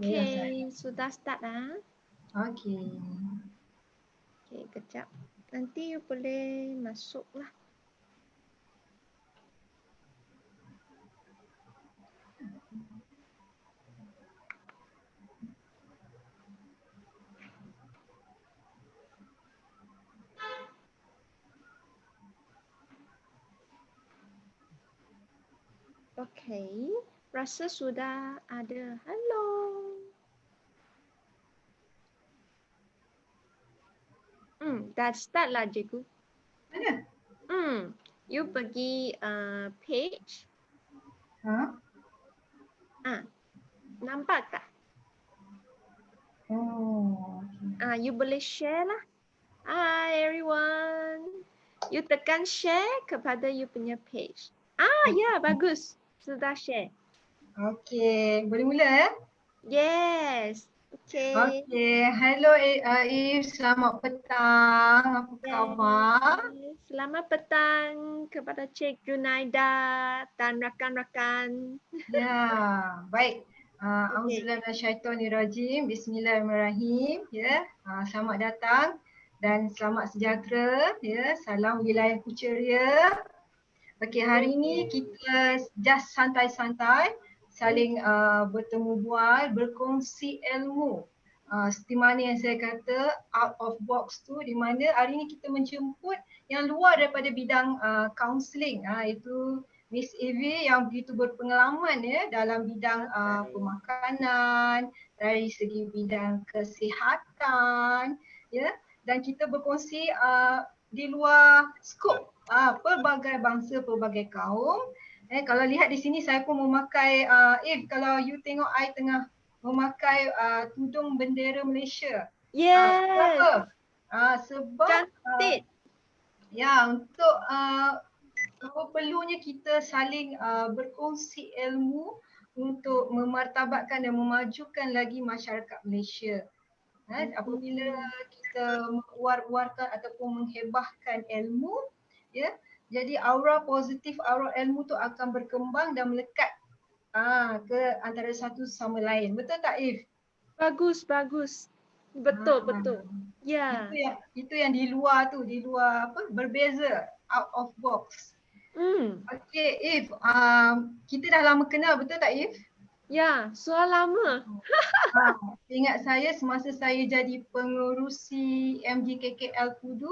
Okay, sudah start ah. Okay. Okay, kejap. Nanti you boleh masuk lah. Okay, rasa sudah ada. Hello. Dah start lah cikgu. Mana? You pergi page. Nampak tak? Oh, okay. You boleh share lah. Hi everyone. You tekan share kepada you punya page. Ya, bagus. Sudah share. Okay, boleh mula Yes. Okay. Okay, hello If, selamat petang. Apa khabar? Selamat petang kepada Cik Junaida dan rakan-rakan. Ya, baik. Auzubillahiminasyaitonirrajim. Bismillahirrahmanirrahim. Ya, selamat datang dan selamat sejahtera. Ya, salam wilayah Kucharea. Okey, hari ini kita just santai-santai saling bertemu bual, berkongsi ilmu. Seperti mana yang saya kata out of box tu, di mana hari ini kita menjemput yang luar daripada bidang counselling, iaitu Miss Evie yang begitu berpengalaman ya dalam bidang pemakanan, dari segi bidang kesihatan, ya, dan kita berkongsi di luar skop pelbagai bangsa, pelbagai kaum. Kalau lihat di sini saya pun memakai, kalau you tengok I tengah memakai tudung bendera Malaysia. Yes. Kenapa? Sebab cantik. Untuk perlunya kita saling berkongsi ilmu untuk memartabatkan dan memajukan lagi masyarakat Malaysia. Apabila kita menguar-uarkan ataupun menghebahkan ilmu, ya, jadi aura positif, aura ilmu tu akan berkembang dan melekat ke antara satu sama lain. Betul tak If? Bagus. Betul. Ya. Itu yang di luar tu, di luar berbeza, out of box. Okay If, kita dah lama kenal, betul tak If? Ya, sudah lama. Ingat saya semasa saya jadi pengerusi MJKKL Kudu,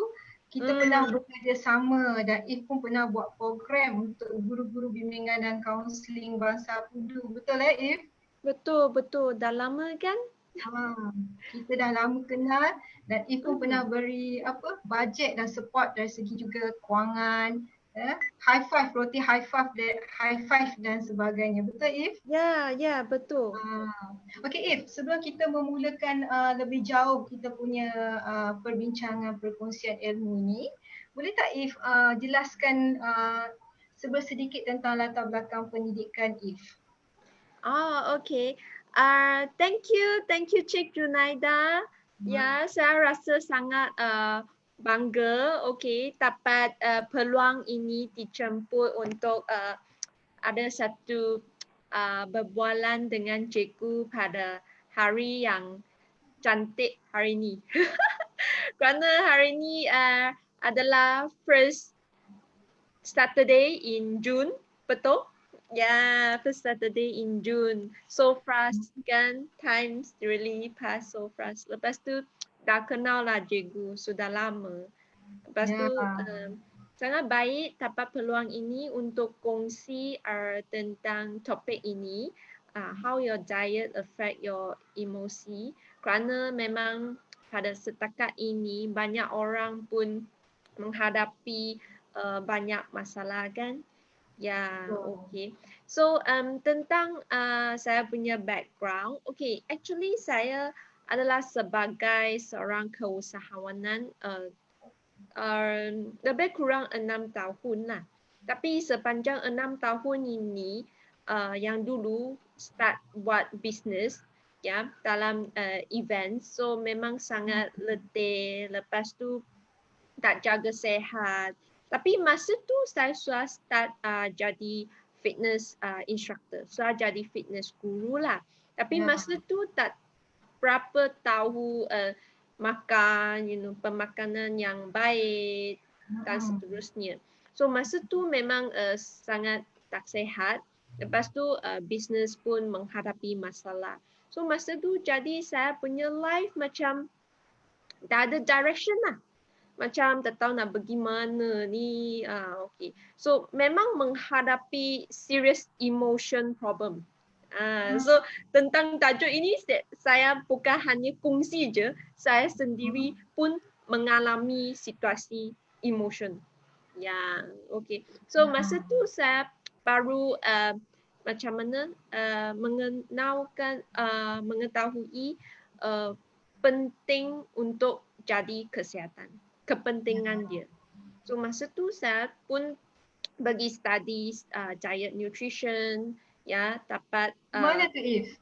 kita pernah bekerjasama dan If pun pernah buat program untuk guru-guru bimbingan dan kaunseling bangsa Kudu. Betul If? Betul. Dah lama kan? Kita dah lama kenal dan If pun pernah beri bajet dan support dari segi juga kewangan, high five, roti high five dan sebagainya. Betul If? Ya, betul. Okey If, sebelum kita memulakan lebih jauh kita punya perbincangan perkongsian ilmu ini, boleh tak If jelaskan sedikit tentang latar belakang pendidikan If? Okay. Thank you Cik Junaida. Ya, saya rasa sangat bangga dapat peluang ini dijemput untuk ada satu berbualan dengan cikgu pada hari yang cantik hari ini. Kerana hari ini adalah first Saturday in June, betul? Ya, first Saturday in June. So fast kan, times really pass so fast. Lepas tu dah kenal lah cikgu, sudah lama. Lepas tu sangat baik dapat peluang ini untuk kongsi tentang topik ini, how your diet affect your emosi. Kerana memang pada setakat ini banyak orang pun menghadapi banyak masalah kan. Ya, okay. So tentang saya punya background, actually saya adalah sebagai seorang keusahawanan lebih kurang 6 tahun lah. Tapi sepanjang 6 tahun ini yang dulu start buat bisnes ya dalam event, so memang sangat letih, lepas tu tak jaga sehat. Tapi masa tu saya sudah start jadi fitness instructor. Sudah jadi fitness guru lah. Tapi masa tu tak berapa tahu makan, pemakanan yang baik dan seterusnya. So masa tu memang sangat tak sihat. Lepas tu bisnes pun menghadapi masalah. So masa tu jadi saya punya life macam tak ada direction lah. Macam tak tahu nak pergi mana ni. Okay. So memang menghadapi serious emotion problem. So tentang tajuk ini saya bukan hanya kongsi je, saya sendiri pun mengalami situasi emotion. Ya, okay. So masa tu saya baru macam mana mengetahui penting untuk jadi kesihatan, kepentingan dia. So masa tu saya pun bagi study diet nutrition, ya, dapat mana tu If?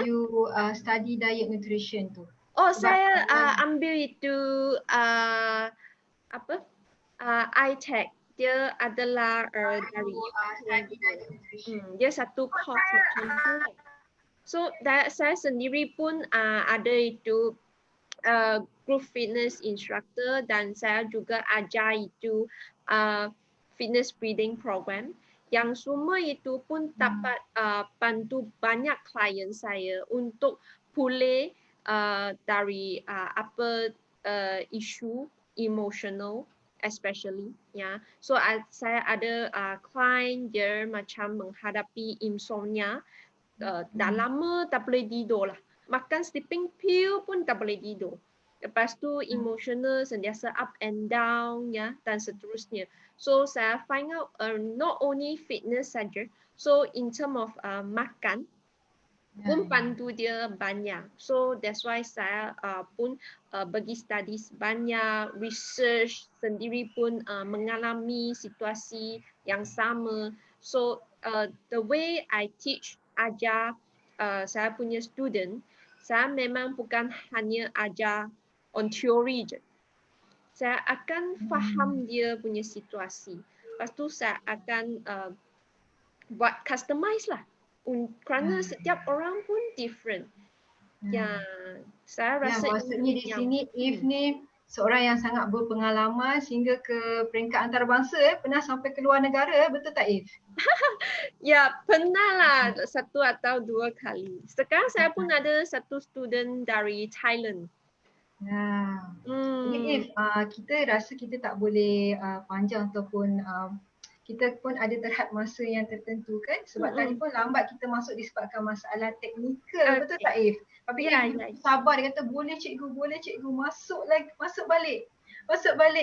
You study diet nutrition tu. Oh, saya ambil itu apa? iTech. Dia adalah dari dia satu course macam tu. So saya sendiri pun ada itu group fitness instructor dan saya juga ajar itu fitness breathing program yang semua itu pun dapat bantu banyak klien saya untuk pulih dari apa isu emotional especially ya. So saya ada klien dia macam menghadapi insomnia, dah lama tak boleh tidur lah. Makan sleeping pill pun tak boleh tidur. Lepas tu emotional sentiasa up and down ya dan seterusnya. So saya find out not only fitness saja. So in term of makan pun bantu dia banyak. So that's why saya pun bagi studies banyak, research sendiri pun mengalami situasi yang sama. So the way I teach, ajar saya punya student, saya memang bukan hanya ajar on theory je. Saya akan faham dia punya situasi. Lepas tu saya akan buat customize lah. Kerana setiap orang pun different. Ya, saya rasa maksudnya di sini If ni seorang yang sangat berpengalaman sehingga ke peringkat antarabangsa pernah sampai ke luar negara, betul tak If? Ya, pernah lah 1 atau 2 kali. Sekarang saya pun ada satu student dari Thailand. Jadi If kita rasa kita tak boleh panjang ataupun kita pun ada terhad masa yang tertentu kan, sebab tadi pun lambat kita masuk disebabkan masalah teknikal, betul tak If? Tapi If sabar, dia kata boleh cikgu masuk balik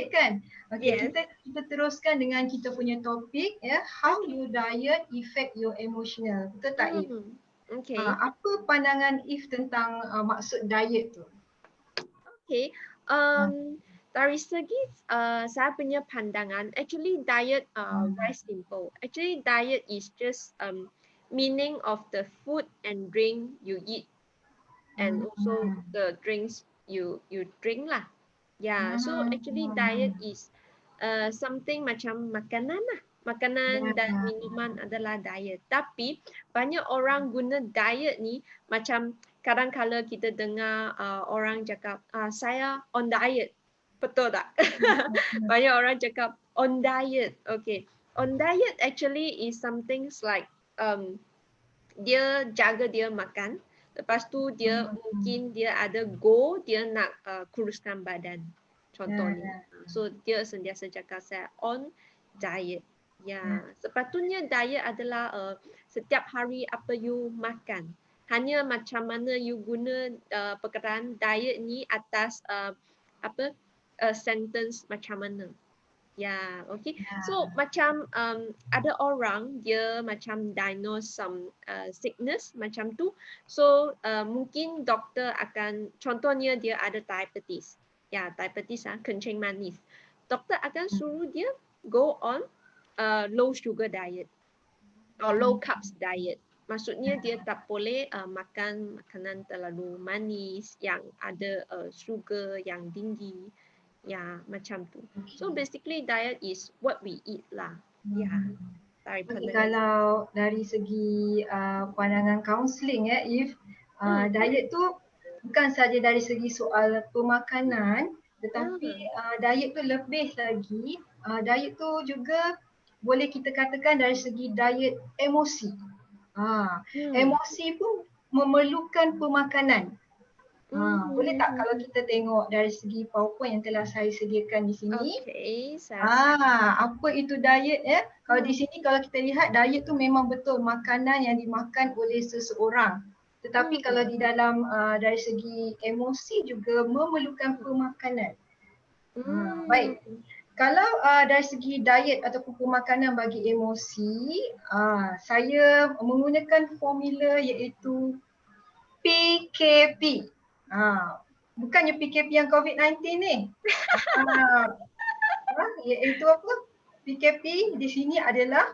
kan. Okay, kita teruskan dengan kita punya topik ya, how your diet affect your emotional, betul tak If? Okay. Apa pandangan If tentang maksud diet tu? Okay. Dari segi saya punya pandangan, actually diet very simple. Actually diet is just meaning of the food and drink you eat and also the drinks you drink lah. Yeah, so actually diet is something macam makanan lah. Makanan dan minuman adalah diet. Tapi banyak orang guna diet ni macam kadang-kala kita dengar orang cakap saya on diet. Betul tak? Banyak orang cakap on diet. Okay. On diet actually is something like dia jaga dia makan. Lepas tu dia mungkin dia ada goal, dia nak kuruskan badan. Contohnya. So dia sentiasa cakap saya on diet. Ya, sepatutnya diet adalah setiap hari apa you makan. Hanya macam mana you guna perkataan diet ni atas sentence macam mana. Ya, okay. So macam ada orang dia macam diagnose some sickness macam tu. So mungkin doktor akan, contohnya dia ada diabetes. Ya, diabetes kencing manis. Doktor akan suruh dia go on low sugar diet or low carbs diet. Maksudnya dia tak boleh makan makanan terlalu manis yang ada sugar yang tinggi. Ya, macam tu. So basically diet is what we eat lah. Yeah. Dari Okay, pandangan. kalau dari segi pandangan kaunseling if diet tu bukan saja dari segi soal pemakanan, tetapi diet tu lebih lagi, diet tu juga boleh kita katakan dari segi diet emosi. Emosi pun memerlukan pemakanan. Boleh tak kalau kita tengok dari segi PowerPoint yang telah saya sediakan di sini? Okay, saya Apa itu diet ya? Kalau di sini kalau kita lihat diet tu memang betul makanan yang dimakan oleh seseorang. Tetapi kalau di dalam dari segi emosi juga memerlukan pemakanan. Baik. Kalau dari segi diet ataupun pemakanan bagi emosi, saya menggunakan formula iaitu PKP. Bukannya PKP yang COVID-19 ni. Iaitu apa? PKP di sini adalah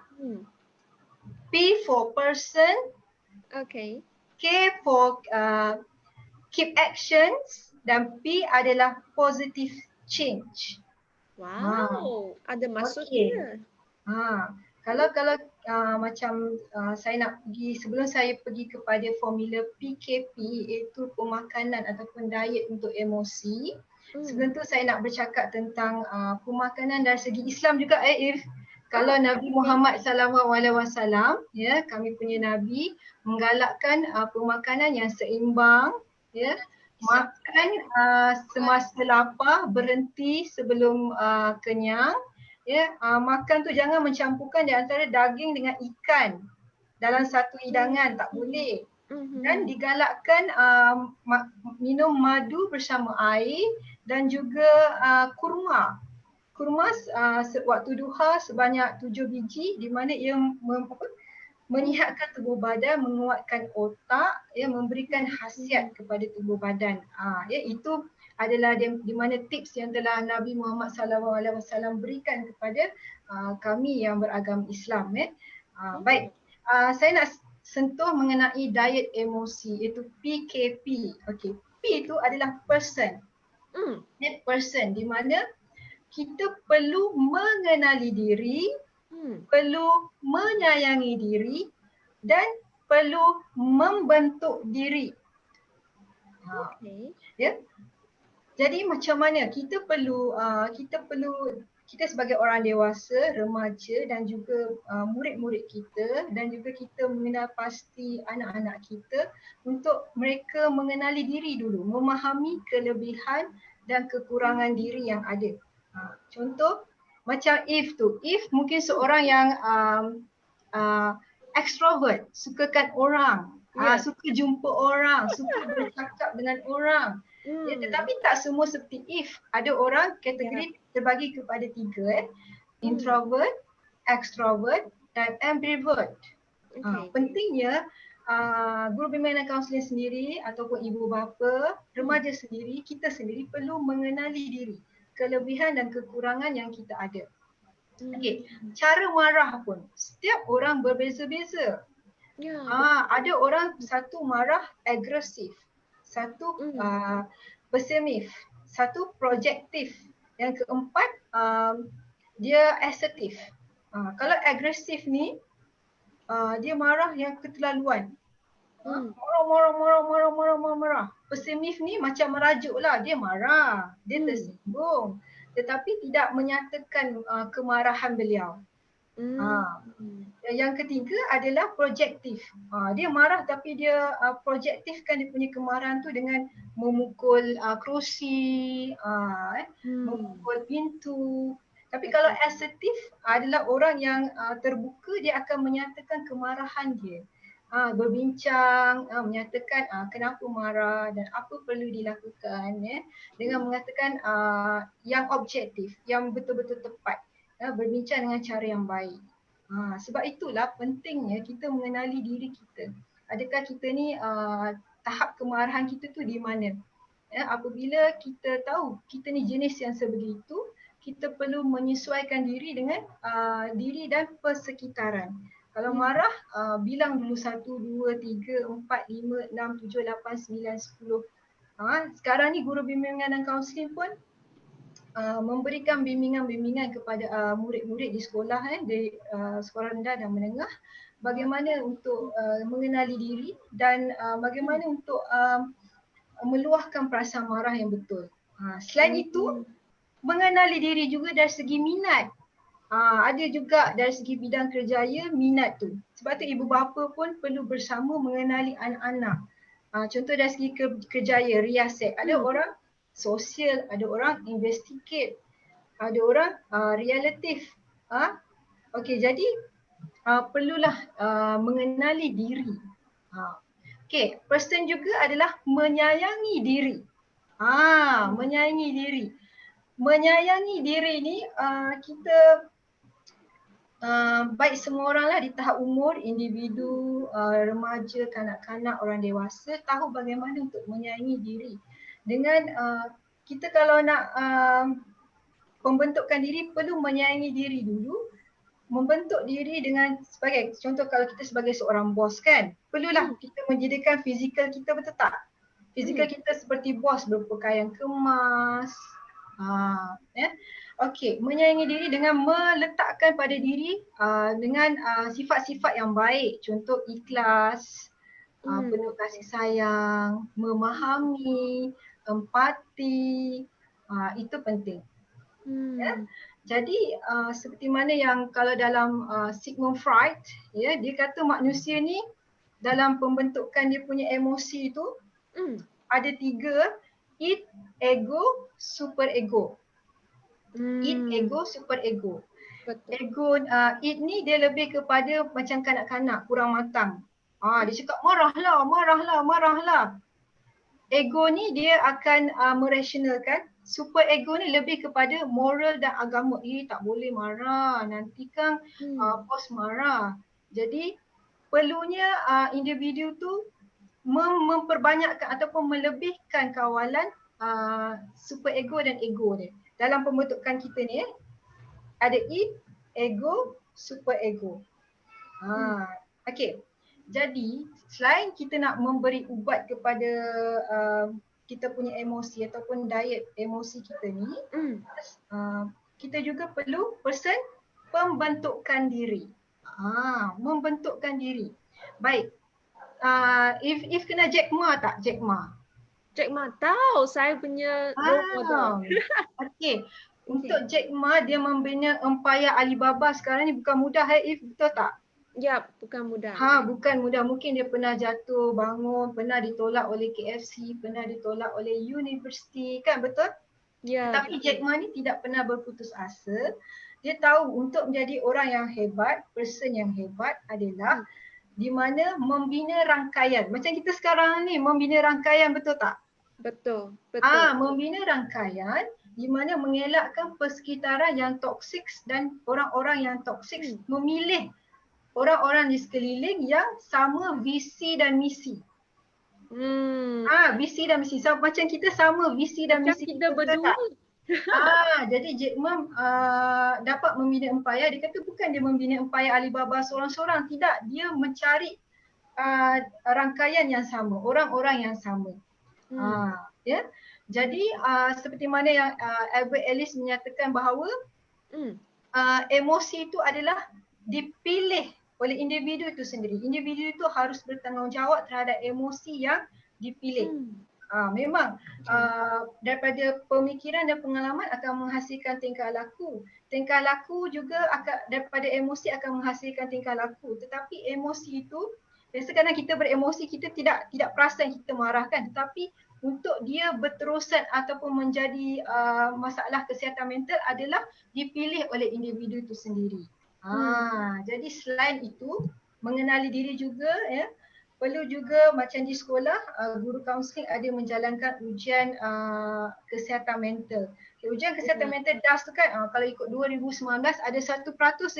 P for person, okay. K for keep actions dan P adalah positive change. Wow, ada Okey. maksudnya. Kalau macam saya nak pergi, sebelum saya pergi kepada formula PKP iaitu pemakanan ataupun diet untuk emosi, sebelum tu saya nak bercakap tentang pemakanan dari segi Islam juga If. Kalau Nabi Muhammad SAW, ya, kami punya Nabi menggalakkan pemakanan yang seimbang, ya. Makan semasa lapar, berhenti sebelum kenyang. Ya, makan tu jangan mencampurkan di antara daging dengan ikan dalam satu hidangan, tak boleh. Dan digalakkan minum madu bersama air dan juga kurma. Kurma waktu duha sebanyak 7 biji di mana ia menyihatkan tubuh badan, menguatkan otak, ya, memberikan khasiat kepada tubuh badan. Ya, itu adalah di mana tips yang telah Nabi Muhammad SAW berikan kepada kami yang beragama Islam. Baik, saya nak sentuh mengenai diet emosi iaitu PKP. Okay. P itu adalah person. Person di mana kita perlu mengenali diri, perlu menyayangi diri dan perlu membentuk diri. Ya. Jadi macam mana kita sebagai orang dewasa, remaja dan juga murid-murid kita dan juga kita mengenal pasti anak-anak kita untuk mereka mengenali diri dulu, memahami kelebihan dan kekurangan diri yang ada. Contoh macam If mungkin seorang yang extrovert, sukakan orang, suka jumpa orang, suka bercakap dengan orang. Ya, tetapi tak semua seperti If. Ada orang kategori terbagi kepada 3, introvert, extrovert dan ambivert. Pentingnya guru bimbingan dan kaunseling sendiri ataupun ibu bapa, remaja sendiri, kita sendiri perlu mengenali diri, kelebihan dan kekurangan yang kita ada. Okey, cara marah pun setiap orang berbeza-beza. Ada orang satu marah agresif, satu pesimis, satu projektif, yang keempat dia asertif. Kalau agresif ni dia marah yang keterlaluan. Marah. Pesimis ni macam merajuklah, dia marah, dia tersinggung tetapi tidak menyatakan kemarahan beliau. Yang ketiga adalah projektif. Dia marah tapi dia projektifkan dia punya kemarahan tu dengan memukul kerusi, memukul pintu. Tapi kalau asertif adalah orang yang terbuka, dia akan menyatakan kemarahan dia. Berbincang, menyatakan kenapa marah dan apa perlu dilakukan, dengan mengatakan yang objektif, yang betul-betul tepat, berbincang dengan cara yang baik. Sebab itulah pentingnya kita mengenali diri kita. Adakah kita ni tahap kemarahan kita tu di mana? Apabila kita tahu kita ni jenis yang sebegitu, kita perlu menyesuaikan diri dengan diri dan persekitaran. Kalau marah, bilang dulu 1, 2, 3, 4, 5, 6, 7, 8, 9, 10. Sekarang ni guru bimbingan dan kaunseling pun memberikan bimbingan-bimbingan kepada murid-murid di sekolah, di sekolah rendah dan menengah, bagaimana untuk mengenali diri dan bagaimana untuk meluahkan perasaan marah yang betul. Selain itu, mengenali diri juga dari segi minat. Ada juga dari segi bidang kerjaya minat tu. Sebab tu ibu bapa pun perlu bersama mengenali anak-anak. Contoh dari segi kerjaya, riaset. Ada orang sosial, ada orang investigate, ada orang relatif. Okey, jadi perlulah mengenali diri. Okey, person juga adalah menyayangi diri. Menyayangi diri. Menyayangi diri ni kita baik semua orang lah di tahap umur, individu, remaja, kanak-kanak, orang dewasa tahu bagaimana untuk menyayangi diri. Dengan kita kalau nak pembentukan diri perlu menyayangi diri dulu. Membentuk diri dengan sebagai contoh kalau kita sebagai seorang bos kan, perlulah kita menjadikan fizikal kita, betul tak? Fizikal kita seperti bos, berpakaian kemas. Okey, menyayangi diri dengan meletakkan pada diri dengan sifat-sifat yang baik. Contoh ikhlas, penuh kasih sayang, memahami, empati. Itu penting. Jadi seperti mana yang kalau dalam Sigmund Freud, dia kata manusia ni dalam pembentukan dia punya emosi tu ada 3, id, ego, super ego. Id, ego, super ego. Ego, id ni dia lebih kepada macam kanak-kanak, kurang matang. Dia cakap marahlah. Ego ni dia akan merasionalkan. Super ego ni lebih kepada moral dan agama. Tak boleh marah, nanti kan bos marah. Jadi perlunya individu tu memperbanyakkan ataupun melebihkan kawalan super ego dan ego dia. Dalam pembentukan kita ni ada id, ego, super ego. Okey. Jadi selain kita nak memberi ubat kepada kita punya emosi ataupun diet emosi kita ni, kita juga perlu pembentukan diri. Membentukkan diri. Baik. If kena Jack Ma tak? Jack Ma. Jack Ma tahu, saya punya role model. Okey. Untuk Jack Ma, dia membina empayar Alibaba sekarang ni bukan mudah, If, betul tak? Ya, bukan mudah. Bukan mudah. Mungkin dia pernah jatuh, bangun, pernah ditolak oleh KFC, pernah ditolak oleh universiti, kan, betul? Ya. Tetapi Jack Ma ni tidak pernah berputus asa. Dia tahu untuk menjadi orang yang hebat, person yang hebat adalah di mana membina rangkaian. Macam kita sekarang ni membina rangkaian, betul tak? Betul. Membina rangkaian di mana mengelakkan persekitaran yang toksik dan orang-orang yang toksik, memilih orang-orang di sekeliling yang sama visi dan misi. Visi dan misi. So, macam kita sama visi dan macam misi kita berdua. Jadi Jack Ma dapat membina empayar. Dia kata bukan dia membina empayar Alibaba seorang-seorang. Tidak. Dia mencari rangkaian yang sama. Orang-orang yang sama. Jadi seperti mana yang Albert Ellis menyatakan bahawa emosi itu adalah dipilih oleh individu itu sendiri. Individu itu harus bertanggungjawab terhadap emosi yang dipilih. Memang daripada pemikiran dan pengalaman akan menghasilkan tingkah laku. Tingkah laku juga daripada emosi akan menghasilkan tingkah laku. Tetapi emosi itu, biasa kadang kita beremosi, kita tidak perasan kita marah kan. Tetapi untuk dia berterusan ataupun menjadi masalah kesihatan mental adalah dipilih oleh individu itu sendiri. Jadi selain itu, mengenali diri juga, perlu juga macam di sekolah, guru kaunseling ada menjalankan ujian kesihatan mental. Ujian kesihatan mental DAS tu kan, kalau ikut 2019 ada 1%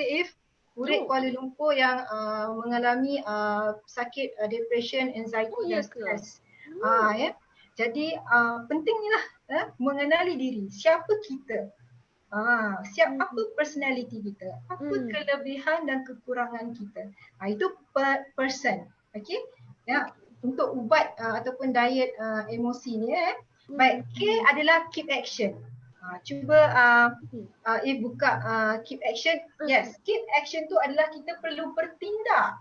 If murid Kuala Lumpur yang mengalami sakit depression, anxiety dan stres. Jadi pentinglah mengenali diri, siapa kita. Apa personality kita, apa kelebihan dan kekurangan kita. Itu person. Okey. Untuk ubat ataupun diet emosi ni. Baik, K adalah keep action. Cuba if buka keep action. Hmm. Yes, keep action tu adalah kita perlu bertindak.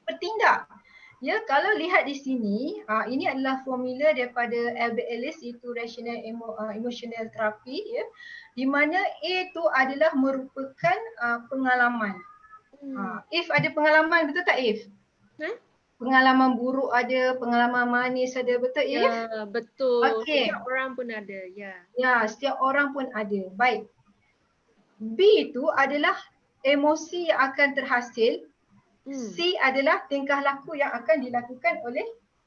Bertindak. Ya, kalau lihat di sini, ini adalah formula daripada Albert Ellis, iaitu rational emotional therapy, ya, di mana A tu adalah merupakan pengalaman. If ada pengalaman, betul tak If? Pengalaman buruk ada, pengalaman manis ada, betul If? Ya, betul. Okey. Setiap orang pun ada, ya. Ya, setiap orang pun ada. Baik. B itu adalah emosi yang akan terhasil. C adalah tingkah laku yang akan dilakukan oleh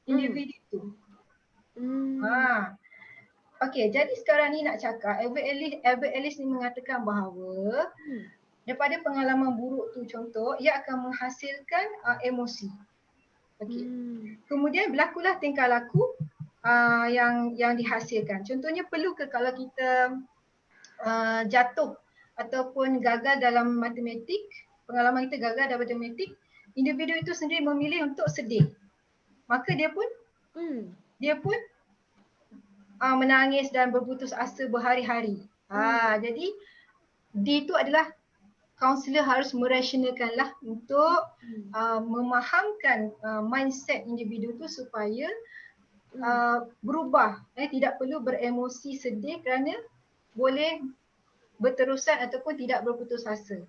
individu itu. Okey, jadi sekarang ni nak cakap Albert Ellis ni mengatakan bahawa daripada pengalaman buruk tu, contoh, ia akan menghasilkan emosi. Okey. Kemudian berlakulah tingkah laku yang dihasilkan. Contohnya, perlu ke kalau kita jatuh ataupun gagal dalam matematik, pengalaman kita gagal dalam matematik, individu itu sendiri memilih untuk sedih. Maka dia pun menangis dan berputus asa berhari-hari. Jadi D itu adalah kaunselor harus merasionalkanlah untuk memahamkan mindset individu itu supaya berubah, tidak perlu beremosi sedih kerana boleh berterusan ataupun tidak berputus asa.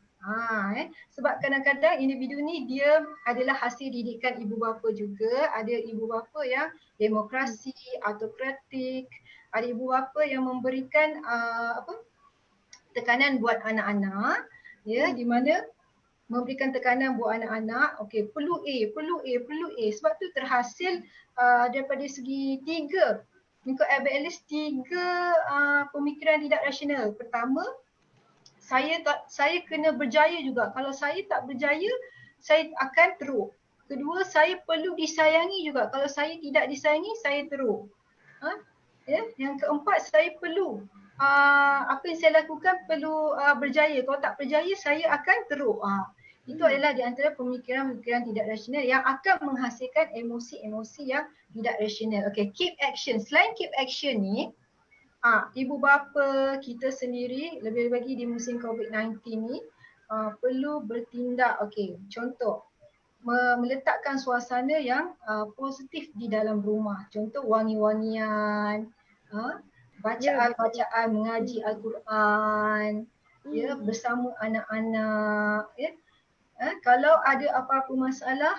Sebab kadang-kadang individu ni dia adalah hasil didikan ibu bapa juga. Ada ibu bapa yang demokrasi, autokratik, ada ibu bapa yang memberikan tekanan buat anak-anak, ya, di mana memberikan tekanan buat anak-anak, okey, perlu A. Sebab tu terhasil daripada segi tiga, mengikut Albert Ellis, tiga pemikiran tidak rasional. Pertama, saya kena berjaya juga. Kalau saya tak berjaya, saya akan teruk. Kedua, saya perlu disayangi juga. Kalau saya tidak disayangi, saya teruk. Yang keempat, saya perlu apa yang saya lakukan perlu berjaya. Kalau tak berjaya, saya akan teruk. Itu adalah di antara pemikiran-pemikiran tidak rasional yang akan menghasilkan emosi-emosi yang tidak rasional. Okey, keep action. Selain keep action ni, ibu bapa kita sendiri, lebih lagi di musim COVID-19 ni, perlu bertindak. Okey, contoh, meletakkan suasana yang positif di dalam rumah. Contoh, wangi-wangian, bacaan-bacaan, mengaji Al-Quran, ya, bersama anak-anak, ya. Kalau ada apa-apa masalah,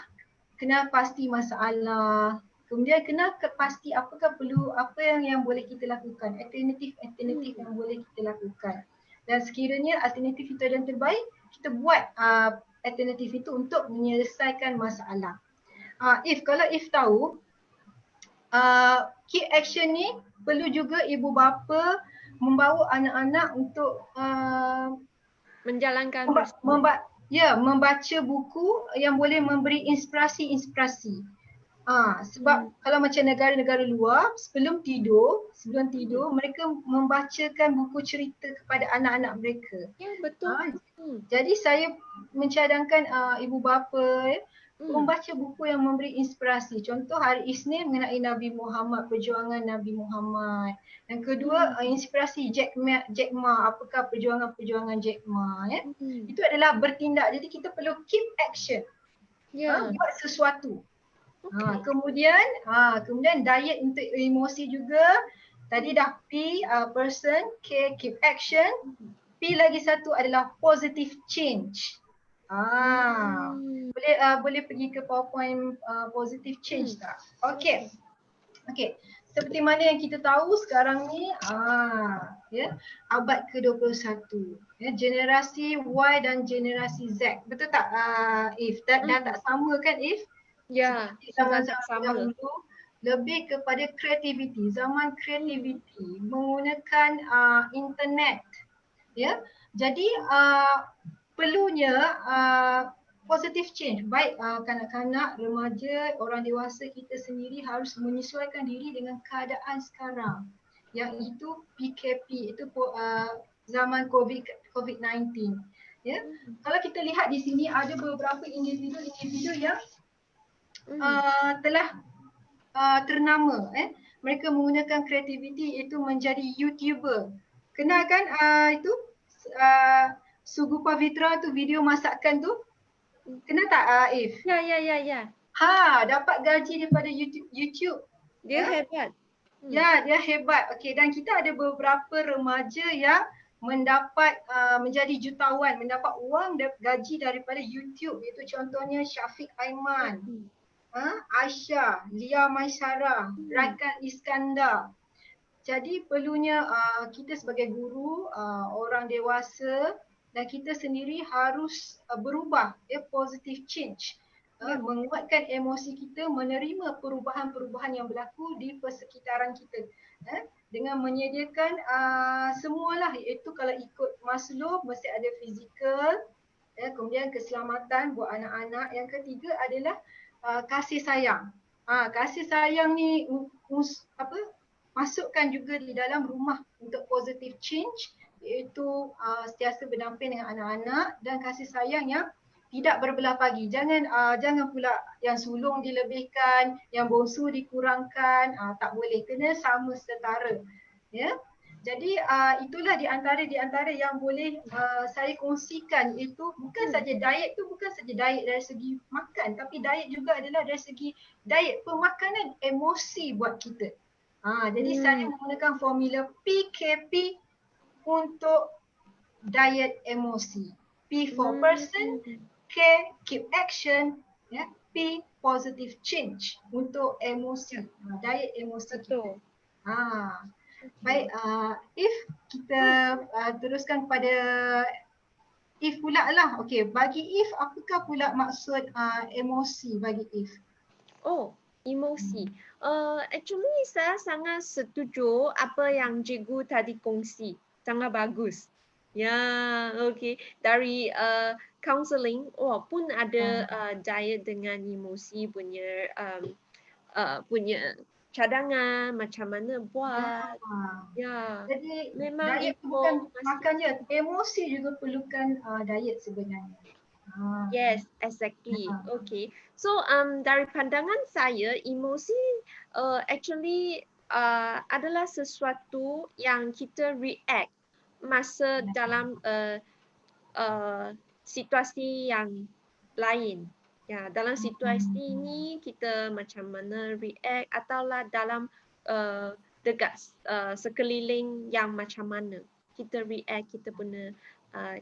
kena pasti masalah. Kemudian kena pasti apakah perlu, apa yang boleh kita lakukan, alternatif yang boleh kita lakukan. Dan sekiranya alternatif itu yang terbaik, kita buat alternatif itu untuk menyelesaikan masalah. Kalau tahu, key action ni perlu juga ibu bapa membawa anak-anak untuk menjalankan membaca buku yang boleh memberi inspirasi. Sebab kalau macam negara-negara luar, sebelum tidur mereka membacakan buku cerita kepada anak-anak mereka. Ya, betul. Jadi saya mencadangkan ibu bapa membaca buku yang memberi inspirasi. Contoh, hari Isnin mengenai Nabi Muhammad, perjuangan Nabi Muhammad. Yang kedua, inspirasi Jack Ma, apakah perjuangan Jack Ma, ya. Itu adalah bertindak. Jadi kita perlu keep action. Buat sesuatu. Kemudian diet untuk emosi juga. Tadi dah P, person, K, keep action. P lagi satu adalah positive change. Boleh pergi ke PowerPoint positive change tak? Okey. Seperti mana yang kita tahu sekarang ni, abad ke-21, ya, generasi Y dan generasi Z. Betul tak If? Dah tak sama kan If? Ya, sangat sama. Lebih kepada kreativiti, zaman kreativiti, menggunakan internet, ya. Jadi perlunya positive change. Baik kanak-kanak, remaja, orang dewasa, kita sendiri harus menyesuaikan diri dengan keadaan sekarang. Yang itu PKP, itu zaman COVID-19. Ya. Kalau kita lihat di sini ada beberapa individu yang telah ternama. Mereka menggunakan kreativiti, iaitu menjadi YouTuber. Kenal kan itu uh, Sugu Pavitra tu, video masakan tu? Kenal tak If? Ya, ya, ya, ya. Dapat gaji daripada YouTube. Dia hebat. Ya, dia hebat. Okey, dan kita ada beberapa remaja yang mendapat menjadi jutawan, mendapat wang gaji daripada YouTube. Itu contohnya Syafiq Aiman, Aisyah, Lia Maisara, Rakan Iskandar. Jadi perlunya kita sebagai guru, orang dewasa dan kita sendiri harus berubah, positive change. Menguatkan emosi kita, menerima perubahan-perubahan yang berlaku di persekitaran kita. Dengan menyediakan semualah, iaitu kalau ikut Maslow mesti ada fizikal, kemudian keselamatan buat anak-anak. Yang ketiga adalah kasih sayang. Kasih sayang ni masukkan juga di dalam rumah untuk positive change, iaitu sentiasa berdamping dengan anak-anak dan kasih sayang yang tidak berbelah bagi. Jangan pula yang sulung dilebihkan, yang bongsu dikurangkan, tak boleh, kena sama setara. Ya. Jadi itulah di antara yang boleh saya kongsikan. Itu bukan saja diet tu, bukan saja diet dari segi makan, tapi diet juga adalah dari segi diet pemakanan emosi buat kita. Jadi saya menggunakan formula PKP untuk diet emosi. P for person, K keep action, P positive change untuk emosi, diet emosi kita. Baik, If kita teruskan kepada If pula lah. Okey, bagi If apakah pula maksud emosi bagi If? Emosi. Actually saya sangat setuju apa yang cikgu tadi kongsi. Sangat bagus. Ya, okey. Dari counselling, pun ada diet dengan emosi punya punya cadangan macam mana buat. Ya. Jadi memang diet bukan makan je, emosi juga perlukan diet sebenarnya. Yes, exactly. Okay. So dari pandangan saya, emosi actually adalah sesuatu yang kita react masa dalam situasi yang lain. Ya, dalam situasi ini kita macam mana react ataulah dalam dekat sekeliling yang macam mana kita react, kita punya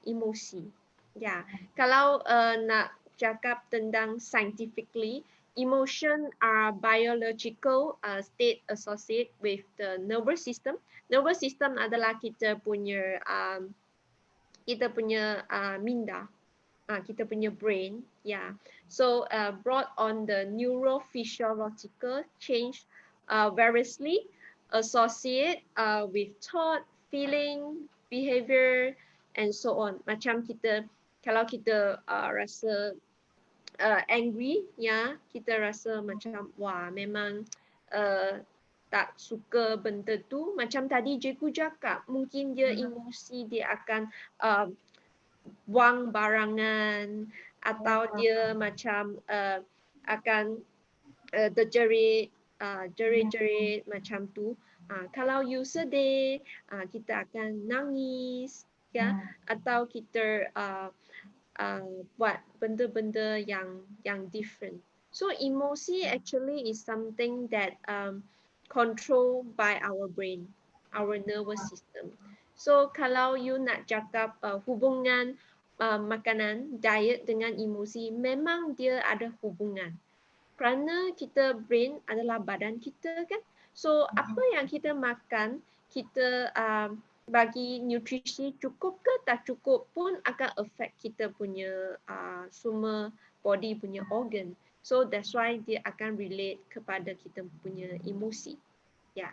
emosi. Ya, kalau nak cakap tentang scientifically, emotion are biological state associated with the nervous system. Nervous system adalah kita punya minda, kita punya brain. Yeah. So brought on the neurophysiological change variously associate with thought, feeling, behavior, and so on. Macam kita, kalau kita rasa angry, ya, kita rasa macam memang tak suka benda tu. Macam tadi cikgu cakap, mungkin dia emosi, dia akan buang barangan atau dia macam akan terjerit, jerit-jerit macam tu. Kalau you sedih, kita akan nangis, ya, atau kita buat benda-benda yang different. So emosi actually is something that controlled by our brain, our nervous system. So kalau you nak cakap hubungan makanan, diet dengan emosi, memang dia ada hubungan. Kerana kita brain adalah badan kita kan. So apa yang kita makan, kita bagi nutrisi cukup ke tak cukup pun akan affect kita punya semua body punya organ. So that's why dia akan relate kepada kita punya emosi. Ya.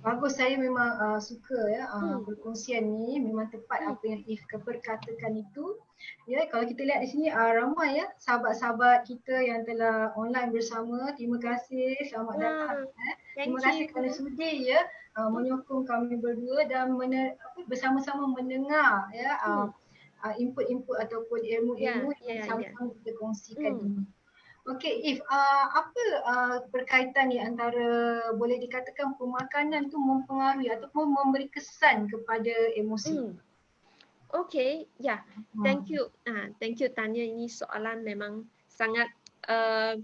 Bagus, saya memang suka ya perkongsian ni, memang tepat apa yang If perkatakan itu. Ya, kalau kita lihat di sini ramai ya sahabat-sahabat kita yang telah online bersama. Terima kasih, selamat datang. Terima kasih kerana sudi ya menyokong kami berdua dan bersama-sama mendengar ya input-input ataupun ilmu-ilmu yang sama-sama kita kongsikan ini. Okay, If, apa berkaitan ni antara boleh dikatakan pemakanan tu mempengaruhi ataupun memberi kesan kepada emosi? Okay, ya. Hmm. Thank you tanya, ini soalan memang sangat uh,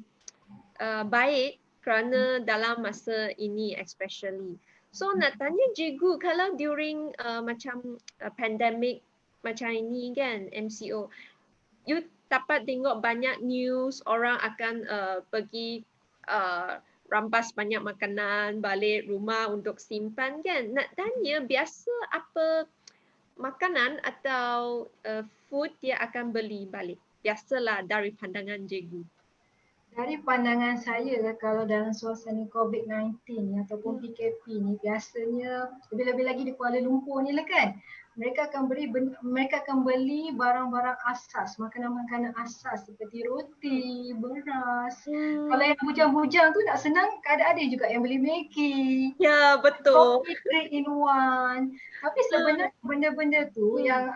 baik kerana dalam masa ini especially. So nak tanya cikgu, kalau during macam pandemic macam ini kan, MCO, you dapat tengok banyak news orang akan pergi rampas banyak makanan balik rumah untuk simpan kan. Nak tanya biasa apa makanan atau food dia akan beli balik? Biasalah dari pandangan cikgu. Dari pandangan saya, kalau dalam suasana COVID-19 ni ataupun PKP ni, biasanya lebih-lebih lagi di Kuala Lumpur ni lah kan, mereka akan beli barang-barang asas, makanan-makanan asas seperti roti, beras. Kalau yang bujang-bujang tu nak senang, kadang ada juga yang beli Maggi, Ya, betul. kopi 3 in 1. Tapi sebenarnya benda-benda tu yang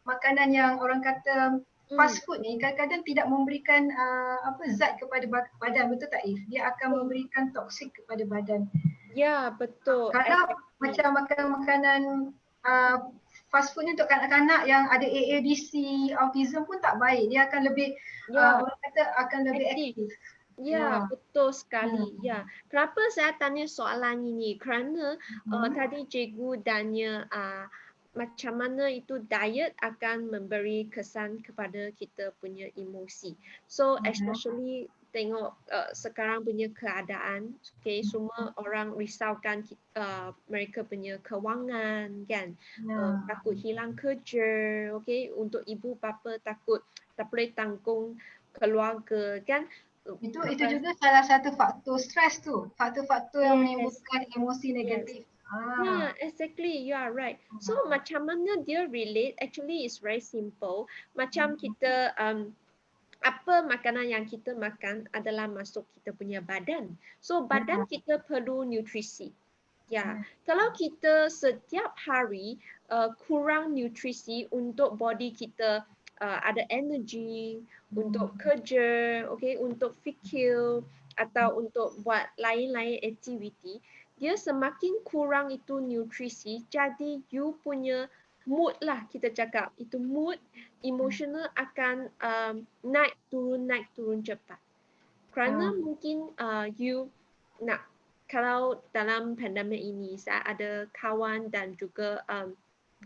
makanan yang orang kata fast food ni kadang-kadang tidak memberikan zat kepada badan, betul tak If? Dia akan memberikan toksik kepada badan. Ya, betul. Kalau macam makan makanan fast food ni untuk kanak-kanak yang ada AADC, autism pun tak baik. Dia akan lebih orang kata akan lebih aktif. Ya, betul sekali. Ya. Kenapa saya tanya soalan ini? Kerana tadi cikgu tanya macam mana itu diet akan memberi kesan kepada kita punya emosi. So especially tengok sekarang punya keadaan, okay, semua orang risaukan mereka punya kewangan kan, takut hilang kerja, okay, untuk ibu bapa takut tak boleh tanggung keluarga kan. Itu juga salah satu faktor stres tu, faktor-faktor yang menimbulkan emosi negatif. Yeah, exactly. You are right. So macam mana dia relate? Actually, it's very simple. Macam kita apa makanan yang kita makan adalah masuk kita punya badan. So badan kita perlu nutrisi. Ya, kalau kita setiap hari kurang nutrisi untuk body kita ada energi untuk kerja, okay, untuk fikir atau untuk buat lain-lain aktiviti, dia semakin kurang itu nutrisi, jadi you punya mood lah kita cakap, itu mood emotional akan naik turun cepat. Kerana mungkin you nak, kalau dalam pandemik ini saya ada kawan dan juga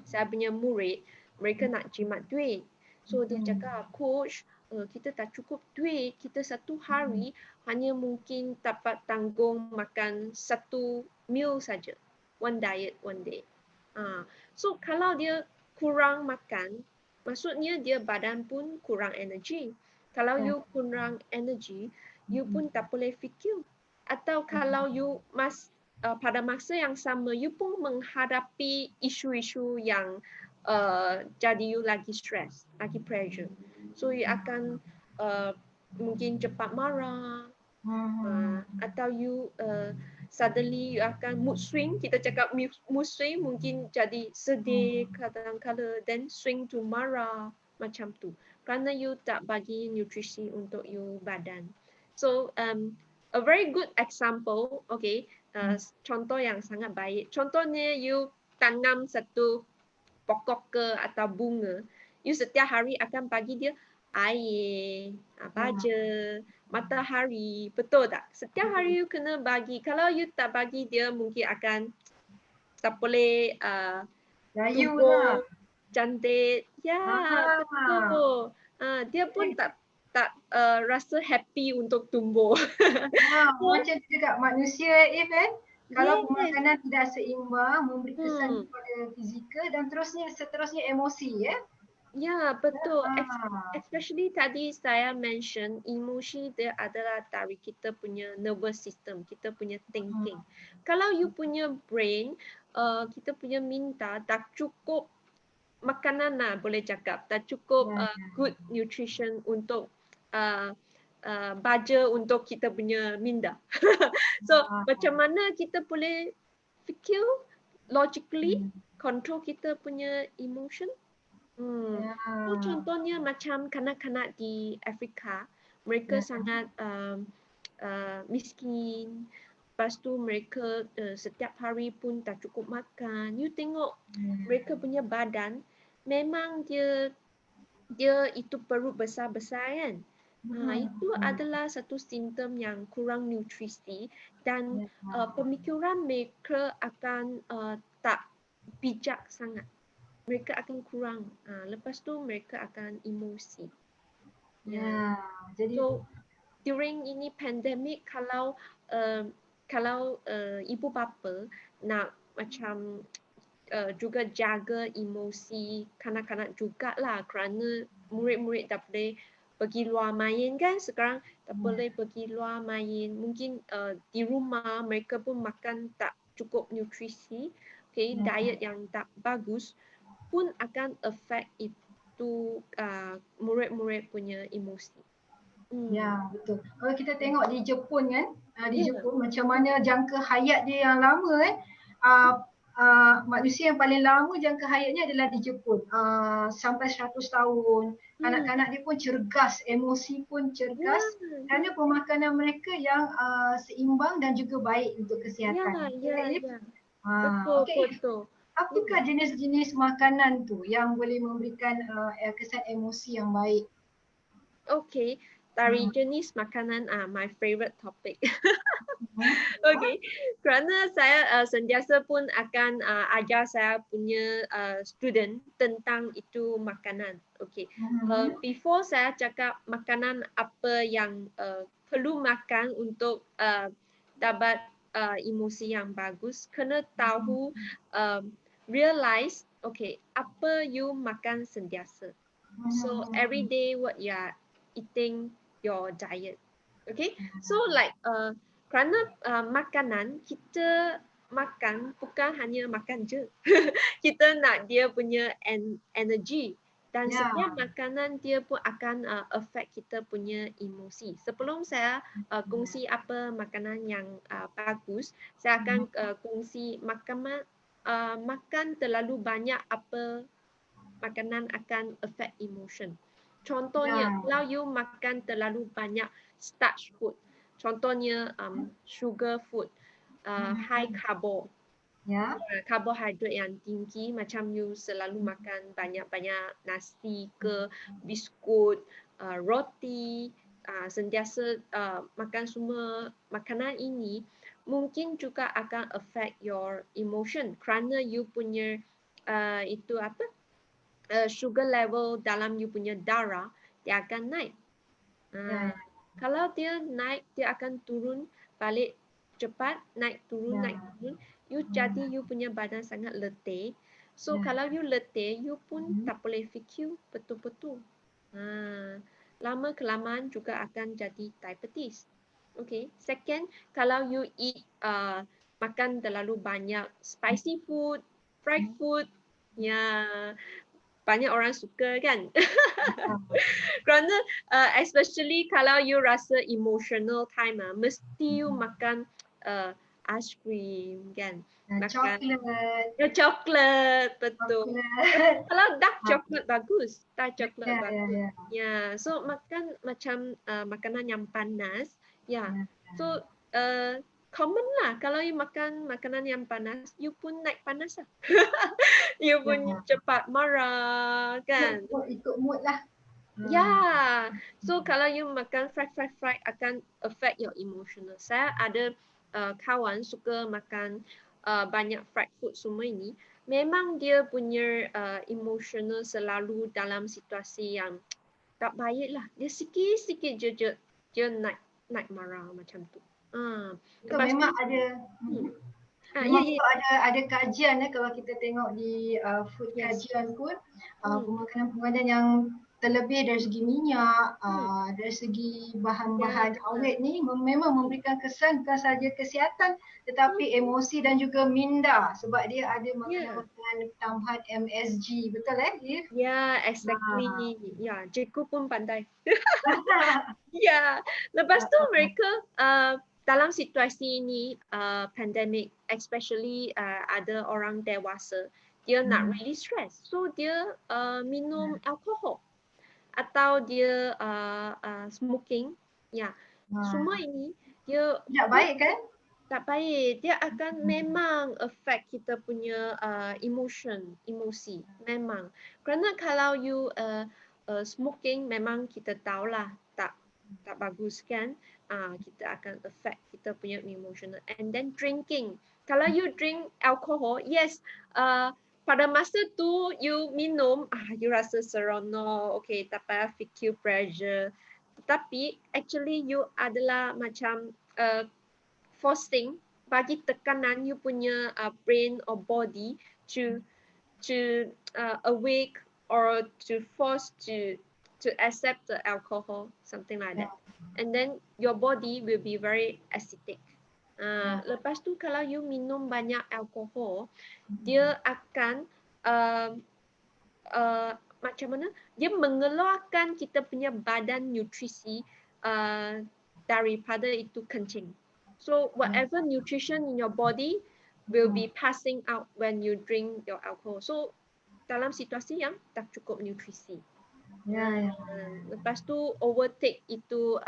saya punya murid, mereka nak jimat duit. So dia cakap, coach, kita tak cukup duit, kita satu hari hanya mungkin dapat tanggung makan satu meal saja, one diet one day. So kalau dia kurang makan, maksudnya dia badan pun kurang energi. Kalau you kurang energi, you pun tak boleh fikir. Atau kalau you pada masa yang sama, you pun menghadapi isu-isu yang jadi you lagi stress, lagi pressure. So you akan mungkin cepat marah, atau you suddenly you akan mood swing. Kita cakap mood swing, mungkin jadi sedih kadang-kadang, then swing to marah macam tu. Kerana you tak bagi nutrisi untuk you badan. So a very good example, okay, contoh yang sangat baik. Contohnya you tanam satu pokok ke atau bunga, you setiap hari akan bagi dia air, baja, matahari, betul tak? Setiap hari you kena bagi. Kalau you tak bagi dia, mungkin akan tak boleh tumbuh cantik. Ya, betul. Dia pun tak rasa happy untuk tumbuh. Macam juga manusia, If kalau pemakanan tidak seimbang, memberi kesan kepada fizikal dan seterusnya emosi, ya. Ya, betul. Especially tadi saya mention, emosi dia adalah dari kita punya nervous system, kita punya thinking. Kalau you punya brain, kita punya minta tak cukup makanan lah, boleh cakap, tak cukup good nutrition untuk baja untuk kita punya minda. So macam mana kita boleh fikir logically, control kita punya emotion? So contohnya macam kanak-kanak di Afrika, mereka sangat miskin. Lepas tu mereka setiap hari pun tak cukup makan. You tengok mereka punya badan, memang dia itu perut besar-besar kan. Itu adalah satu simptom yang kurang nutrisi dan pemikiran mereka akan tak bijak sangat. Mereka akan kurang. Lepas tu mereka akan emosi. Jadi So during ini pandemik, kalau ibu bapa nak macam juga jaga emosi kanak-kanak jugalah, kerana murid-murid tak boleh pergi luar main kan sekarang, tak boleh pergi luar main. Mungkin di rumah mereka pun makan tak cukup nutrisi, diet yang tak bagus pun akan affect itu murid-murid punya emosi. Ya, betul. Kalau kita tengok di Jepun kan, di Jepun macam mana jangka hayat dia yang lama kan. Manusia yang paling lama jangka hayatnya adalah di Jepun. Sampai 100 tahun. Kanak-kanak dia pun cergas, emosi pun cergas kerana pemakanan mereka yang seimbang dan juga baik untuk kesihatan. Betul. Apakah jenis-jenis makanan tu yang boleh memberikan kesan emosi yang baik? Dari jenis makanan, my favorite topic. Kerana saya sentiasa pun akan ajar saya punya student tentang itu makanan. Before saya cakap makanan apa yang perlu makan untuk dapat emosi yang bagus, kena tahu realize apa you makan sentiasa. So every day what you are eating your diet. So like kerana makanan kita makan bukan hanya makan je. Kita nak dia punya energy dan setiap makanan dia pun akan affect kita punya emosi. Sebelum saya kongsi apa makanan yang bagus, saya akan kongsi makan terlalu banyak apa makanan akan affect emotion. Contohnya, kalau you makan terlalu banyak starch food, contohnya sugar food, high carbo, karbohidrat yang tinggi, macam you selalu makan banyak-banyak nasi ke, biskut, roti, sentiasa makan semua makanan ini, mungkin juga akan affect your emotion kerana you punya itu apa? Sugar level dalam you punya darah dia akan naik. Kalau dia naik, dia akan turun balik cepat, naik turun. Jadi you punya badan sangat letih. So kalau you letih, you pun tak boleh fikir betul-betul. Lama kelamaan juga akan jadi diabetes. Second, kalau you eat makan terlalu banyak spicy food, fried food, banyak orang suka kan. Kerana especially kalau you rasa emotional time, mesti you makan ice cream kan. Coklat, betul. Kalau dark chocolate bagus. So makan macam makanan yang panas. So common lah, kalau you makan makanan yang panas, you pun naik panas lah. You pun cepat marah kan. Ikut mood lah. So kalau you makan fried akan affect your emotional. Saya ada kawan suka makan banyak fried food semua ini. Memang dia punya emotional selalu dalam situasi yang tak baik lah. Dia sikit-sikit je dia naik marah macam tu. Memang ada ada kajian kalau kita tengok di food kajian pun pemakanan yang terlebih dari segi minyak, dari segi bahan-bahan awet ni memang memberikan kesan bukan sahaja kesihatan tetapi emosi dan juga minda sebab dia ada makanan tambahan MSG, betul If? Exactly. Cikgu pun pandai. Lepas tu mereka dalam situasi ini pandemik, especially ada orang dewasa, dia nak really stress, so dia minum alkohol atau dia smoking. Ya, semua Ha. ini dia Tidak baik kan? tak baik. Dia akan memang affect kita punya emosi. Memang. Kerana kalau you smoking memang kita tahulah tak bagus kan. Kita akan affect kita punya emotional. And then drinking. Kalau you drink alcohol, yes, pada masa tu you minum, you rasa seronok, okay, tak payah fikir pressure. Tapi actually you adalah macam forcing bagi tekanan you punya brain or body to awake or to force to accept the alcohol, something like that. And then your body will be very acidic. Lepas tu kalau you minum banyak alkohol, dia akan uh, macam mana? Dia mengeluarkan kita punya badan nutrisi daripada itu kencing. So whatever nutrition in your body will be passing out when you drink your alcohol. So dalam situasi yang tak cukup nutrisi. Ya. Lepas tu overtake itu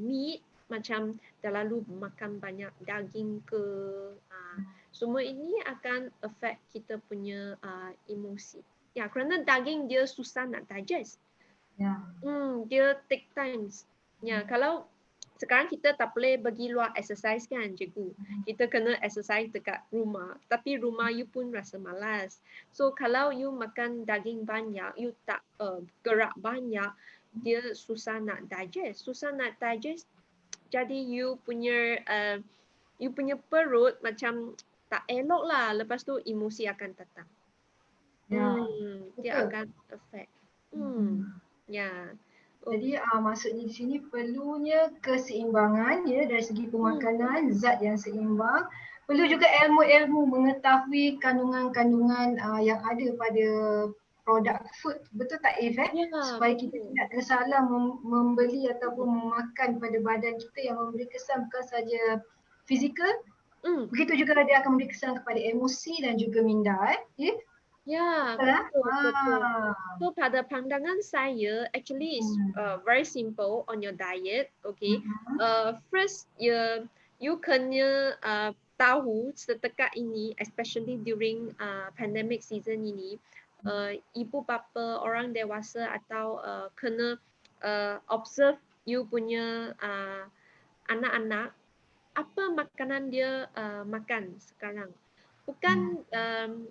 meat, macam terlalu makan banyak daging ke. Semua ini akan affect kita punya emosi. Ya, kerana daging dia susah nak digest. Ya. Dia take times. Ya, kalau sekarang kita tak boleh pergi luar exercise kan, cikgu. Kita kena exercise dekat rumah. Tapi rumah you pun rasa malas. So kalau you makan daging banyak, you tak gerak banyak, dia susah nak digest. Susah nak digest, jadi you punya perut macam tak elok lah. Lepas tu emosi akan datang. Ya. Dia akan affect. Ya. Jadi maksudnya di sini perlunya keseimbangan ya dari segi pemakanan, zat yang seimbang. Perlu juga ilmu-ilmu mengetahui kandungan-kandungan yang ada pada produk food. Betul tak If? Supaya kita tidak tersalah membeli ataupun memakan pada badan kita yang memberi kesan bukan saja fizikal. Begitu juga dia akan memberi kesan kepada emosi dan juga minda. Ya, betul. So pada pandangan saya, actually is very simple on your diet. Okay, first you kena tahu setakat ini, especially during pandemic season ini, ibu bapa, orang dewasa atau kena observe you punya anak-anak, apa makanan dia makan sekarang. Bukan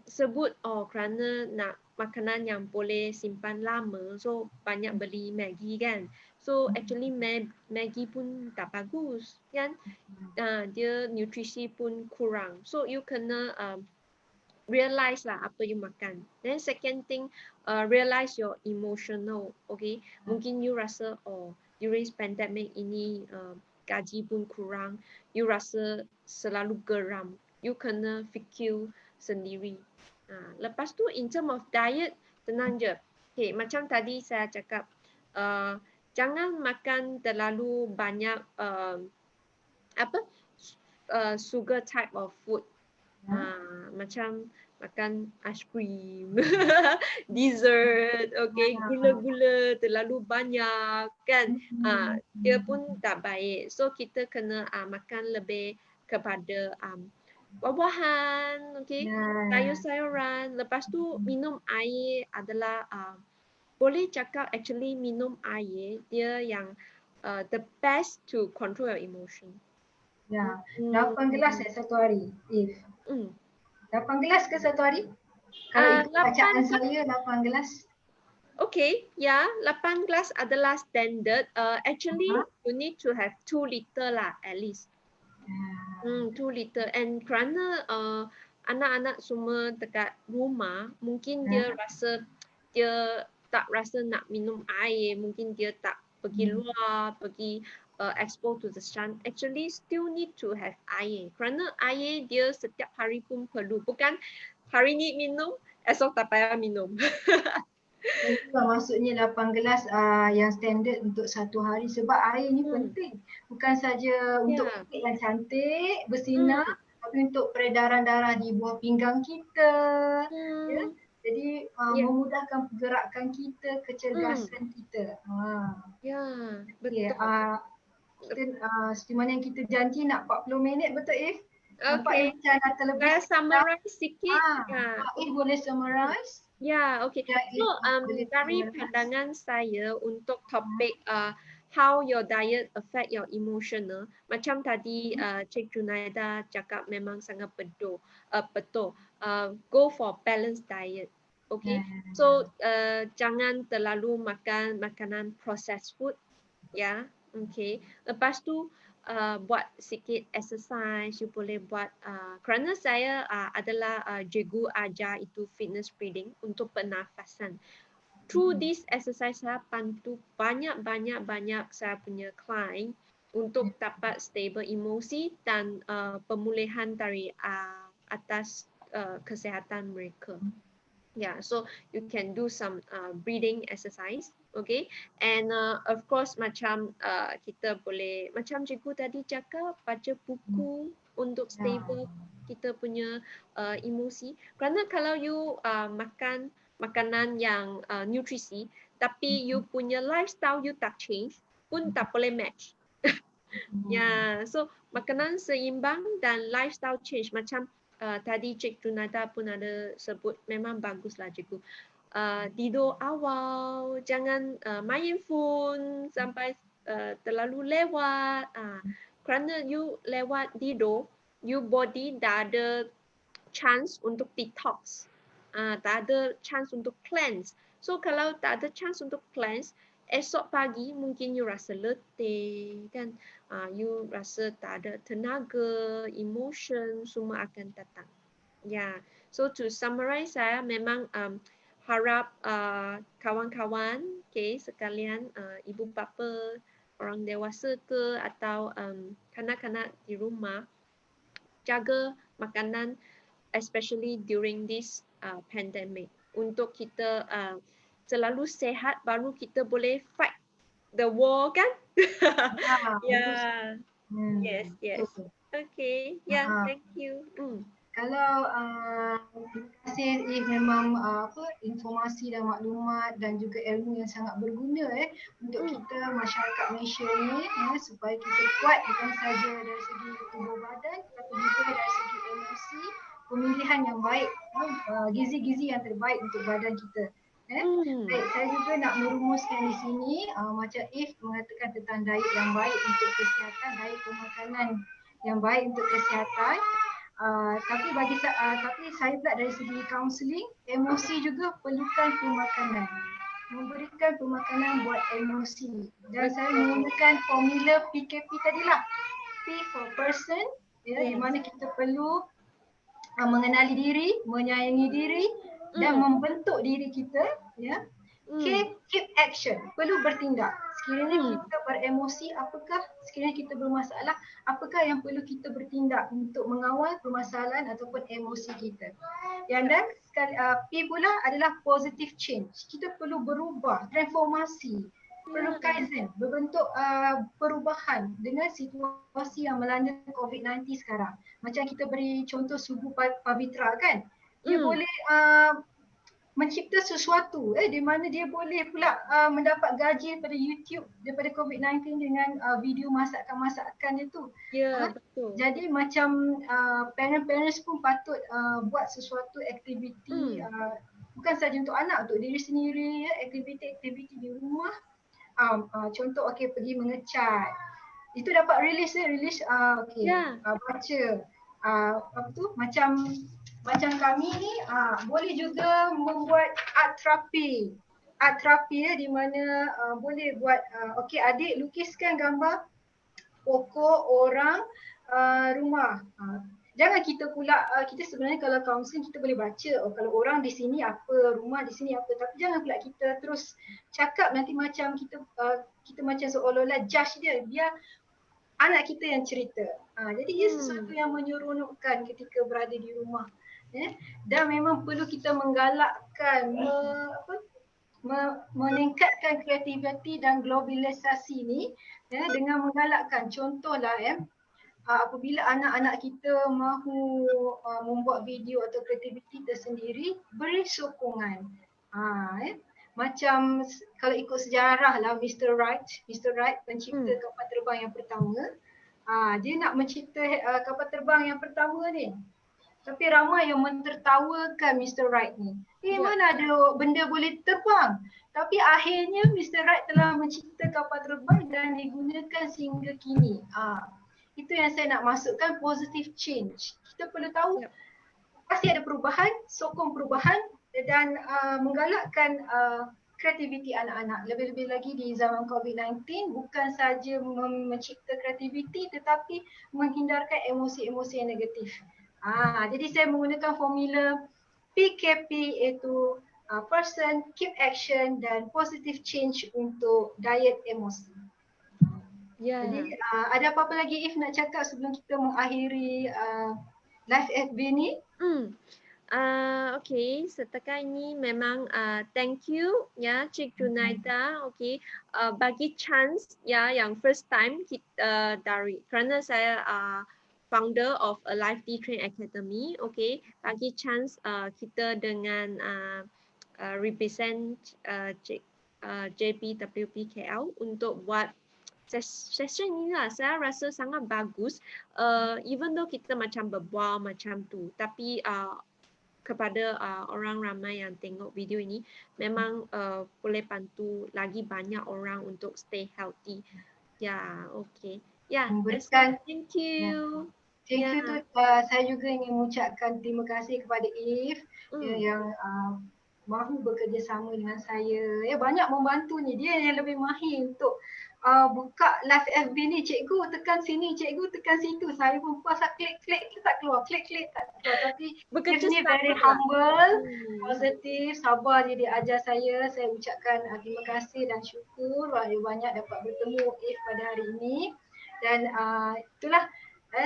sebut kerana nak makanan yang boleh simpan lama, so banyak beli Maggi kan. So actually Maggi pun tak bagus kan. Dia nutrisi pun kurang. So you kena realize lah apa you makan. Then second thing, realize your emotional. Okay, mungkin you rasa during pandemic ini gaji pun kurang, you rasa selalu geram. You kena fikir sendiri. Lepas tu in term of diet, tenang je. Okay, macam tadi saya cakap, jangan makan terlalu banyak sugar type of food. Macam makan ice cream, dessert, okay, gula-gula terlalu banyak kan. Dia pun tak baik. So kita kena makan lebih kepada buah-buahan, okay, sayur-sayuran. Lepas tu minum air adalah boleh cakap actually minum air dia yang the best to control your emotion. Ya, 8 gelas satu hari, If. 8 gelas ke satu hari? Kalau ikut bacaan saya 8 gelas. Okay, ya, 8 gelas adalah standard. Actually, you need to have 2 liter lah at least. 2 liter. And kerana anak-anak semua dekat rumah, mungkin dia tak rasa nak minum air, mungkin dia tak pergi luar, pergi expose to the sun. Actually still need to have air. Kerana air dia setiap hari pun perlu. Bukan hari ni minum, esok tak payah minum. Itulah maksudnya 8 gelas yang standard untuk satu hari sebab air ni penting. Bukan saja untuk kulit yang cantik, bersinar, tapi untuk peredaran darah di buah pinggang kita. Ya? Jadi Ya, memudahkan pergerakan kita, kecergasan kita. ya, Okay. betul. Kita seperti mana yang kita janji nak 40 minit, betul If? Nampaknya Okay, macam dah terlebih saya sekejap. summarize sikit. Ya. If boleh summarize? Ya, okay. Ya, So, If boleh dari summarize. pandangan saya untuk topik how your diet affect your emotional, macam tadi Cik Junaida cakap memang sangat betul. Betul. Go for balanced diet. Okay. So, jangan terlalu makan makanan processed food. Ya, okay. Lepas tu buat sikit exercise, you boleh buat kerana saya adalah cikgu ajar itu fitness breathing untuk pernafasan. Through this exercise saya bantu banyak saya punya client untuk dapat stable emosi dan pemulihan dari atas kesihatan mereka. Yeah, so you can do some breathing exercise, okay? And of course macam kita boleh, macam cikgu tadi cakap, baca buku untuk stable kita punya emosi. Kerana kalau you makan makanan yang nutrisi, tapi you punya lifestyle you tak change, pun tak boleh match. Yeah, so makanan seimbang dan lifestyle change macam tadi Cik Junada pun ada sebut, memang baguslah cikgu. Tidur awal, jangan main phone sampai terlalu lewat. Kerana you lewat tidur, you body dah ada chance untuk detox. Tak ada chance untuk cleanse. So kalau tak ada chance untuk cleanse, esok pagi mungkin you rasa letih kan, you rasa tak ada tenaga, emotion semua akan datang. Yeah, so to summarize, saya memang harap kawan-kawan, okay, sekalian, ibu bapa, orang dewasa ke atau kanak-kanak di rumah, jaga makanan, especially during this pandemic, untuk kita selalu sehat, baru kita boleh fight the war kan? Yeah. Yes. Okay. Yeah. Thank you. Kalau terima kasih memang informasi dan maklumat dan juga ilmu yang sangat berguna untuk kita masyarakat Malaysia ni supaya kita kuat bukan saja dari segi tubuh badan tetapi juga dari segi emosi, pemilihan yang baik, gizi-gizi yang terbaik untuk badan kita. Baik, saya juga nak merumuskan di sini macam If mengatakan tentang diet yang baik untuk kesihatan, diet pemakanan yang baik untuk kesihatan. Tapi saya pula dari segi kaunseling, emosi juga perlukan pemakanan. Memberikan pemakanan buat emosi. Dan saya menggunakan formula PKP tadilah. P for person, di mana kita perlu mengenali diri, menyayangi diri dan membentuk diri kita, keep action, perlu bertindak. Sekiranya kita beremosi, sekiranya kita bermasalah, apakah yang perlu kita bertindak untuk mengawal permasalahan ataupun emosi kita. Dan P pula adalah positive change. Kita perlu berubah, transformasi, perlu kaizen, berbentuk perubahan dengan situasi yang melanda COVID-19 sekarang. Macam kita beri contoh Sugu Pavitra kan, dia boleh mencipta sesuatu di mana dia boleh pula mendapat gaji daripada YouTube daripada COVID-19 dengan video masakan-masakan dia tu. Betul. Jadi macam parents pun patut buat sesuatu aktiviti bukan saja untuk anak, untuk diri sendiri, aktiviti-aktiviti di rumah. Contoh pergi mengecat. Itu dapat release baca. Macam kami ni boleh juga membuat art therapy. Art therapy di mana boleh buat adik lukiskan gambar pokok, orang, rumah. Jangan kita pula kita sebenarnya kalau kaunseling kita boleh baca kalau orang di sini apa, rumah di sini apa, tapi jangan pula kita terus cakap nanti macam kita macam seolah-olah judge dia anak kita yang cerita. Jadi ia sesuatu yang menyeronokkan ketika berada di rumah. Dan memang perlu kita menggalakkan meningkatkan kreativiti dan globalisasi ni dengan menggalakkan. Contohlah apabila anak-anak kita mahu membuat video atau kreativiti tersendiri, beri sokongan. Macam kalau ikut sejarah lah Mr. Wright pencipta kapal terbang yang pertama. Dia nak mencipta kapal terbang yang pertama ni. Tapi ramai yang mentertawakan Mr. Wright ni. Mana ada benda boleh terbang? Tapi akhirnya Mr. Wright telah mencipta kapal terbang dan digunakan sehingga kini. Itu yang saya nak masukkan, positive change. Kita perlu tahu pasti ada perubahan, sokong perubahan dan menggalakkan kreativiti anak-anak. Lebih-lebih lagi di zaman COVID-19, bukan saja mencipta kreativiti tetapi menghindarkan emosi-emosi yang negatif. Jadi saya menggunakan formula PKP, iaitu person, keep action dan positive change untuk diet emosi. Jadi ada apa-apa lagi If nak cakap sebelum kita mengakhiri live FB ni? Okay, setakat ini memang thank you ya Cik Junaida, okay, bagi chance ya yang first time kita dari kerana saya founder of a Life D Train Academy, okay, bagi chance kita dengan represent Cik JPWP KL untuk buat session ni lah. Saya rasa sangat bagus, even though kita macam berbual macam tu, tapi kepada orang ramai yang tengok video ini memang boleh bantu lagi banyak orang untuk stay healthy. Okay. Memberikan, thank you. Thank you tu saya juga ingin mengucapkan terima kasih kepada If yang mahu bekerjasama dengan saya. Banyak membantu ni. Dia yang lebih mahir untuk buka live FB ni. Cikgu tekan sini, cikgu tekan situ. Saya pun puasa klik tak keluar, klik tak keluar. Tapi dia very humble, positif, sabar dia ajar saya. Saya ucapkan terima kasih dan syukur banyak dapat bertemu If pada hari ini. Dan itulah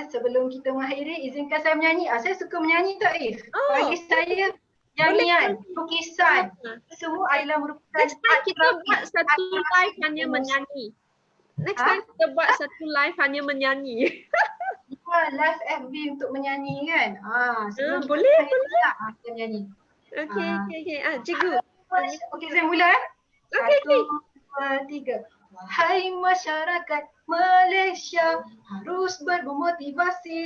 sebelum kita mengakhiri, izinkan saya menyanyi. Saya suka menyanyi tak If? Bagi saya nyanyian, lukisan, semua adalah merupakan next time kita buat satu live hanya menyanyi. Next time kita buat satu live hanya menyanyi. Live FB untuk menyanyi kan? Boleh. Kita menyanyi. Okay. Cikgu. Okay, saya mula Okay. 1, 2, 3. Wahai masyarakat Malaysia, harus bermotivasi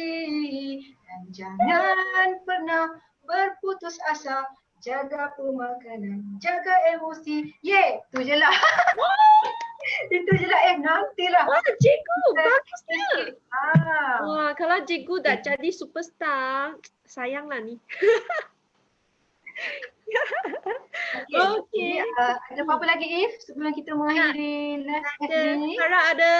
dan jangan pernah berputus asa. Jaga pemakanan, jaga emosi. Tu je lah. Itu je lah nantilah. Cikgu, bagusnya. Kalau cikgu dah jadi superstar, sayanglah ni. Okay. Ada apa-apa lagi If sebelum kita mengakhiri live ni? Kalau ada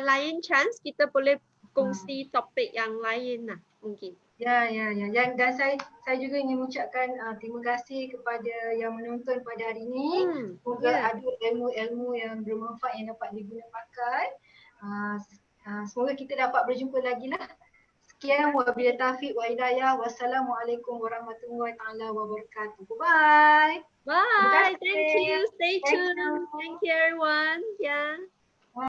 lain chance, kita boleh kongsi topik yang lain lah mungkin. Ya. Dan saya juga ingin mengucapkan terima kasih kepada yang menonton pada hari ini. Semoga ada ilmu-ilmu yang bermanfaat yang dapat diguna pakai. Semoga kita dapat berjumpa lagi lah. Sekian, wabillahi taufiq wa hidayah. Wassalamualaikum warahmatullahi wabarakatuh. Bye. Bye. Thank you. Stay tuned. Thank you everyone.